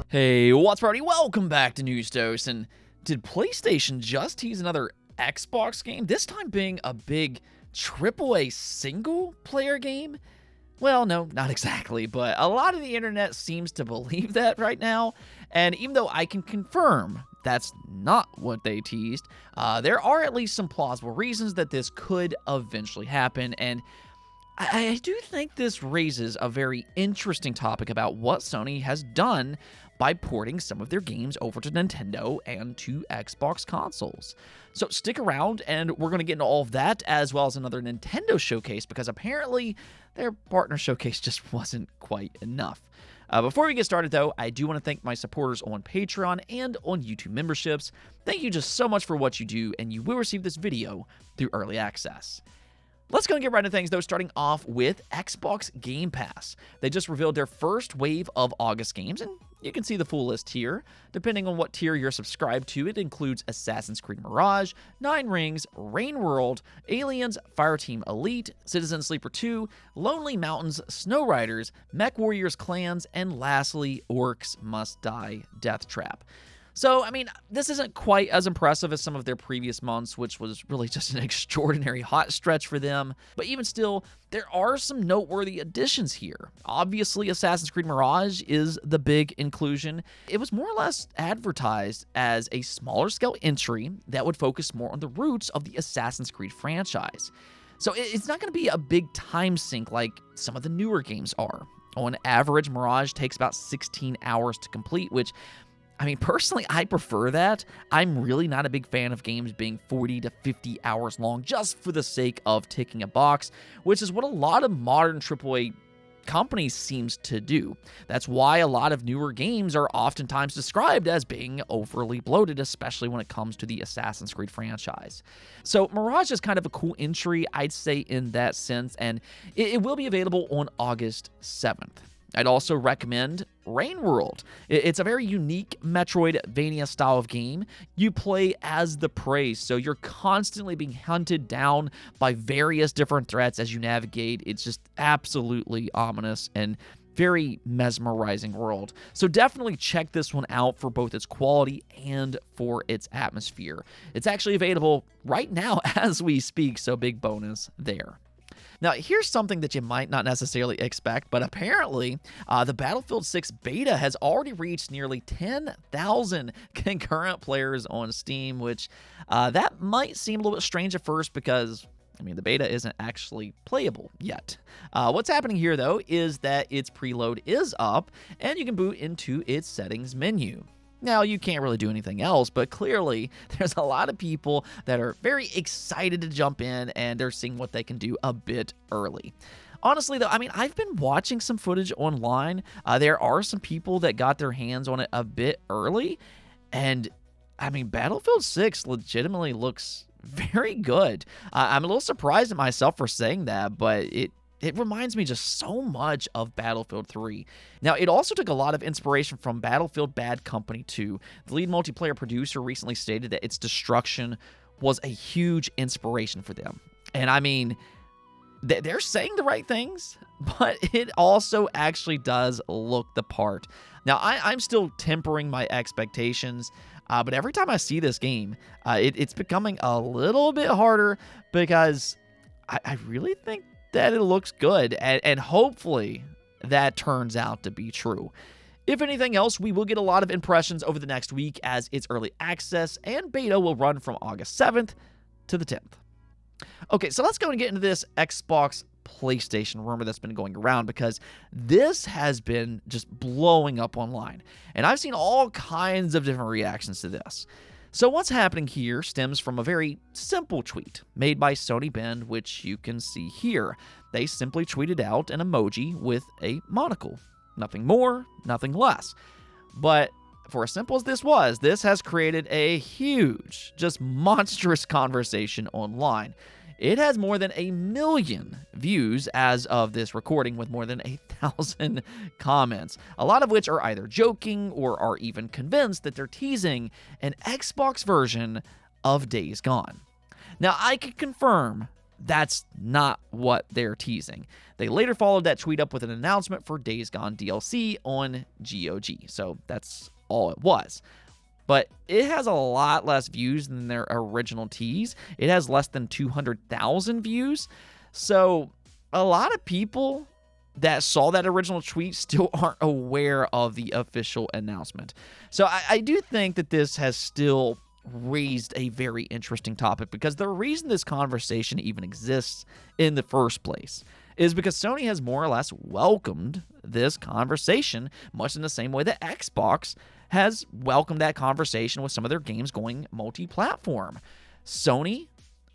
Hey, what's party? Welcome back to News Dose. And did PlayStation just tease another Xbox game? This time being a big AAA single-player game? Well, no, not exactly, but a lot of the internet seems to believe that right now. And even though I can confirm that's not what they teased, there are at least some plausible reasons that this could eventually happen. And I do think this raises a very interesting topic about what Sony has done by porting some of their games over to Nintendo and to Xbox consoles. So stick around, and we're going to get into all of that, as well as another Nintendo showcase, because apparently their partner showcase just wasn't quite enough. Before we get started, though, I do want to thank my supporters on Patreon and on YouTube memberships. Thank you just so much for what you do, and you will receive this video through early access. Let's go and get right into things, though, starting off with Xbox Game Pass. They just revealed their first wave of August games, and you can see the full list here. Depending on what tier you're subscribed to, it includes Assassin's Creed Mirage, Nine Rings, Rain World, Aliens, Fireteam Elite, Citizen Sleeper 2, Lonely Mountains, Snow Riders, Mech Warriors Clans, and lastly, Orcs Must Die Death Trap. So, I mean, this isn't quite as impressive as some of their previous months, which was really just an extraordinary hot stretch for them. But even still, there are some noteworthy additions here. Obviously, Assassin's Creed Mirage is the big inclusion. It was more or less advertised as a smaller scale entry that would focus more on the roots of the Assassin's Creed franchise. So it's not going to be a big time sink like some of the newer games are. On average, Mirage takes about 16 hours to complete, which, I mean, personally, I prefer that. I'm really not a big fan of games being 40 to 50 hours long just for the sake of ticking a box, which is what a lot of modern AAA companies seems to do. That's why a lot of newer games are oftentimes described as being overly bloated, especially when it comes to the Assassin's Creed franchise. So Mirage is kind of a cool entry, I'd say, in that sense, and it will be available on August 7th. I'd also recommend Rain World. It's a very unique Metroidvania style of game. You play as the prey, so you're constantly being hunted down by various different threats as you navigate. It's just absolutely ominous and very mesmerizing world. So definitely check this one out for both its quality and for its atmosphere. It's actually available right now as we speak, so big bonus there. Now, here's something that you might not necessarily expect, but apparently the Battlefield 6 beta has already reached nearly 10,000 concurrent players on Steam, which that might seem a little bit strange at first because, I mean, the beta isn't actually playable yet. What's happening here, though, is that its preload is up, and you can boot into its settings menu. Now, you can't really do anything else, but clearly there's a lot of people that are very excited to jump in, and they're seeing what they can do a bit early. Honestly, though, I mean, I've been watching some footage online. There are some people that got their hands on it a bit early, and, I mean, Battlefield 6 legitimately looks very good. I'm a little surprised at myself for saying that, but it reminds me just so much of Battlefield 3. Now, it also took a lot of inspiration from Battlefield Bad Company 2. The lead multiplayer producer recently stated that its destruction was a huge inspiration for them. And I mean, they're saying the right things, but it also actually does look the part. Now, I'm still tempering my expectations, but every time I see this game, it's becoming a little bit harder because I really think that it looks good, and hopefully that turns out to be true. If anything else, we will get a lot of impressions over the next week as its early access and beta will run from August 7th to the 10th. Okay, so let's go and get into this Xbox PlayStation rumor that's been going around because this has been just blowing up online, and I've seen all kinds of different reactions to this. So what's happening here stems from a very simple tweet made by Sony Bend, which you can see here. They simply tweeted out an emoji with a monocle. Nothing more, nothing less. But for as simple as this has created a huge, just monstrous conversation online. It has more than 1 million views as of this recording, with more than 1,000 comments, a lot of which are either joking or are even convinced that they're teasing an Xbox version of Days Gone. Now, I can confirm That's not what they're teasing. They later followed that tweet up with an announcement for Days Gone DLC on GOG. So that's all it was. But it has a lot less views than their original tease. It has less than 200,000 views. So a lot of people that saw that original tweet still aren't aware of the official announcement. So I do think that this has still raised a very interesting topic, because the reason this conversation even exists in the first place is because Sony has more or less welcomed this conversation, much in the same way that Xbox has welcomed that conversation with some of their games going multi-platform. Sony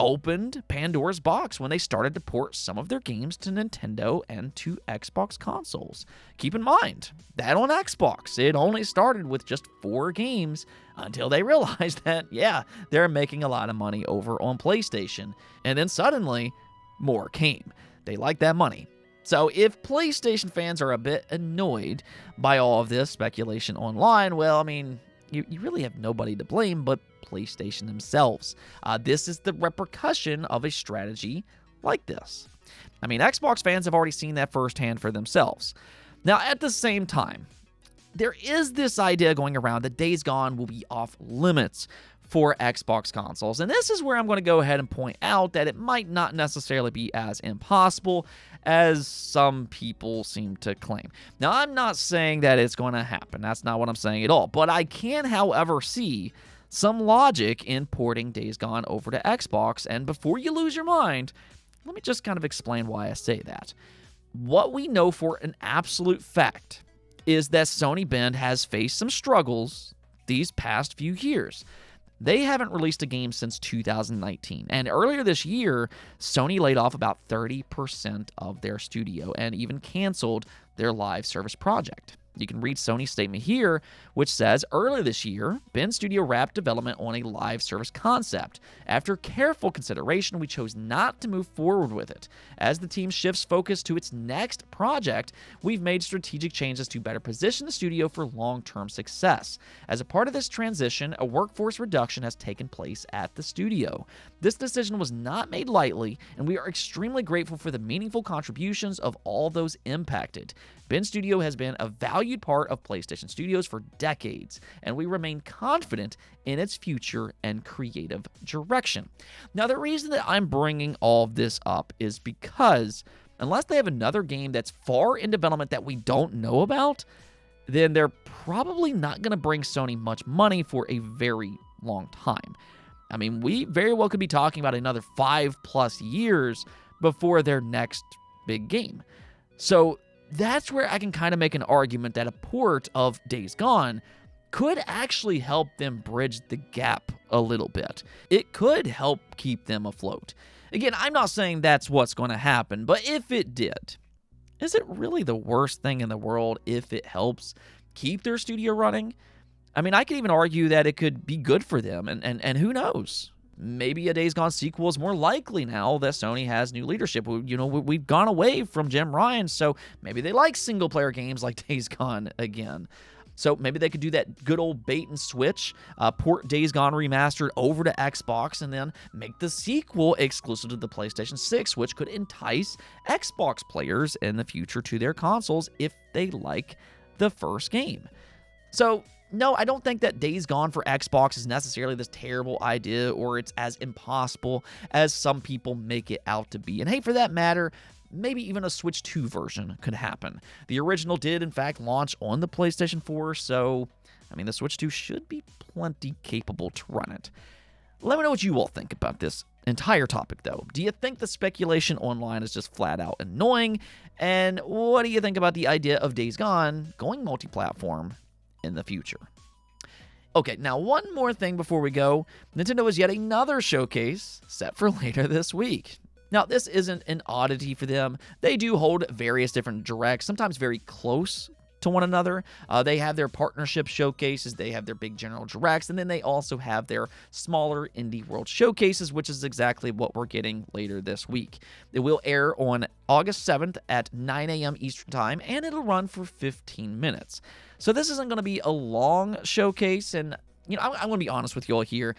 opened Pandora's box when they started to port some of their games to Nintendo and to Xbox consoles. Keep in mind that on Xbox, it only started with just 4 games until they realized that, yeah, they're making a lot of money over on PlayStation. And then suddenly, more came. They like that money. So if PlayStation fans are a bit annoyed by all of this speculation online, well, I mean, you really have nobody to blame but PlayStation themselves. This is the repercussion of a strategy like this. I mean, Xbox fans have already seen that firsthand for themselves. Now, at the same time, there is this idea going around that Days Gone will be off limits for Xbox consoles. And this is where I'm going to go ahead and point out that it might not necessarily be as impossible as some people seem to claim. Now, I'm not saying that it's going to happen. That's not what I'm saying at all. But I can, however, see some logic in porting Days Gone over to Xbox. And before you lose your mind, let me just kind of explain why I say that. What we know for an absolute fact is that Sony Bend has faced some struggles these past few years. They haven't released a game since 2019, and earlier this year, Sony laid off about 30% of their studio and even canceled their live service project. You can read Sony's statement here, which says, earlier this year, Bend Studio wrapped development on a live service concept. After careful consideration, we chose not to move forward with it. As the team shifts focus to its next project, we've made strategic changes to better position the studio for long-term success. As a part of this transition, a workforce reduction has taken place at the studio. This decision was not made lightly, and we are extremely grateful for the meaningful contributions of all those impacted. Bend Studio has been a valued part of PlayStation Studios for decades, and we remain confident in its future and creative direction. Now, the reason that I'm bringing all of this up is because unless they have another game that's far in development that we don't know about, then they're probably not going to bring Sony much money for a very long time. I mean, we very well could be talking about another 5+ years before their next big game. So that's where I can kind of make an argument that a port of Days Gone could actually help them bridge the gap a little bit. It could help keep them afloat. Again, I'm not saying that's what's going to happen, but if it did, is it really the worst thing in the world if it helps keep their studio running? I mean, I could even argue that it could be good for them, and who knows? Maybe a Days Gone sequel is more likely now that Sony has new leadership. We've gone away from Jim Ryan, so maybe they like single-player games like Days Gone again. So maybe they could do that good old bait and switch, port Days Gone Remastered over to Xbox, and then make the sequel exclusive to the PlayStation 6, which could entice Xbox players in the future to their consoles if they like the first game. So no, I don't think that Days Gone for Xbox is necessarily this terrible idea, or it's as impossible as some people make it out to be. And hey, for that matter, maybe even a Switch 2 version could happen. The original did, in fact, launch on the PlayStation 4, so, I mean, the Switch 2 should be plenty capable to run it. Let me know what you all think about this entire topic, though. Do you think the speculation online is just flat out annoying? And what do you think about the idea of Days Gone going multi-platform in the future? Okay, now one more thing before we go. Nintendo has yet another showcase set for later this week. Now, this isn't an oddity for them. They do hold various different directs, sometimes very close to one another. They have their partnership showcases, they have their big general directs, and then they also have their smaller indie world showcases, which is exactly what we're getting later this week. It will air on August 7th at 9 a.m. Eastern Time, and it'll run for 15 minutes. So this isn't going to be a long showcase, and I'm going to be honest with you all here.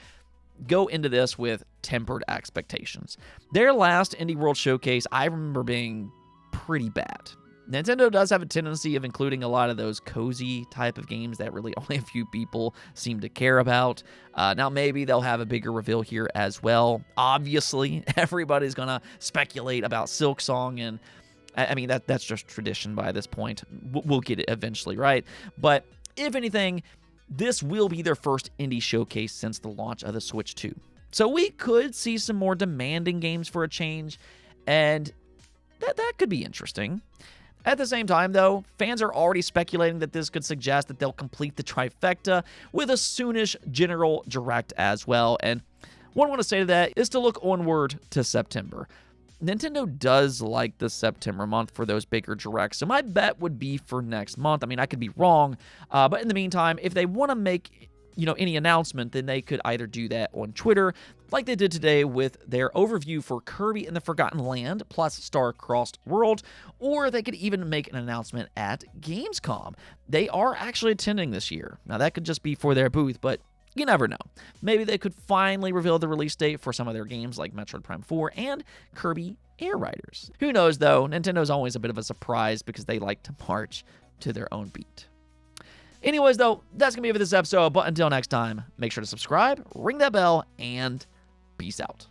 go into this with tempered expectations. Their last Indie World Showcase, I remember being pretty bad. Nintendo does have a tendency of including a lot of those cozy type of games that really only a few people seem to care about. Now, maybe they'll have a bigger reveal here as well. Obviously, everybody's going to speculate about Silksong, and I mean, that's just tradition by this point. We'll get it eventually, right? But if anything, this will be their first indie showcase since the launch of the Switch 2. So we could see some more demanding games for a change, and that could be interesting. At the same time, though, fans are already speculating that this could suggest that they'll complete the trifecta with a soonish General Direct as well. And what I want to say to that is to look onward to September. Nintendo does like the September month for those bigger directs, so my bet would be for next month. I mean, I could be wrong, but in the meantime, if they want to make any announcement, then they could either do that on Twitter, like they did today with their overview for Kirby and the Forgotten Land plus Star-Crossed World, or they could even make an announcement at Gamescom. They are actually attending this year. Now, that could just be for their booth, but you never know. Maybe they could finally reveal the release date for some of their games like Metroid Prime 4 and Kirby Air Riders. Who knows, though? Nintendo's always a bit of a surprise because they like to march to their own beat. Anyways, though, that's going to be it for this episode. But until next time, make sure to subscribe, ring that bell, and peace out.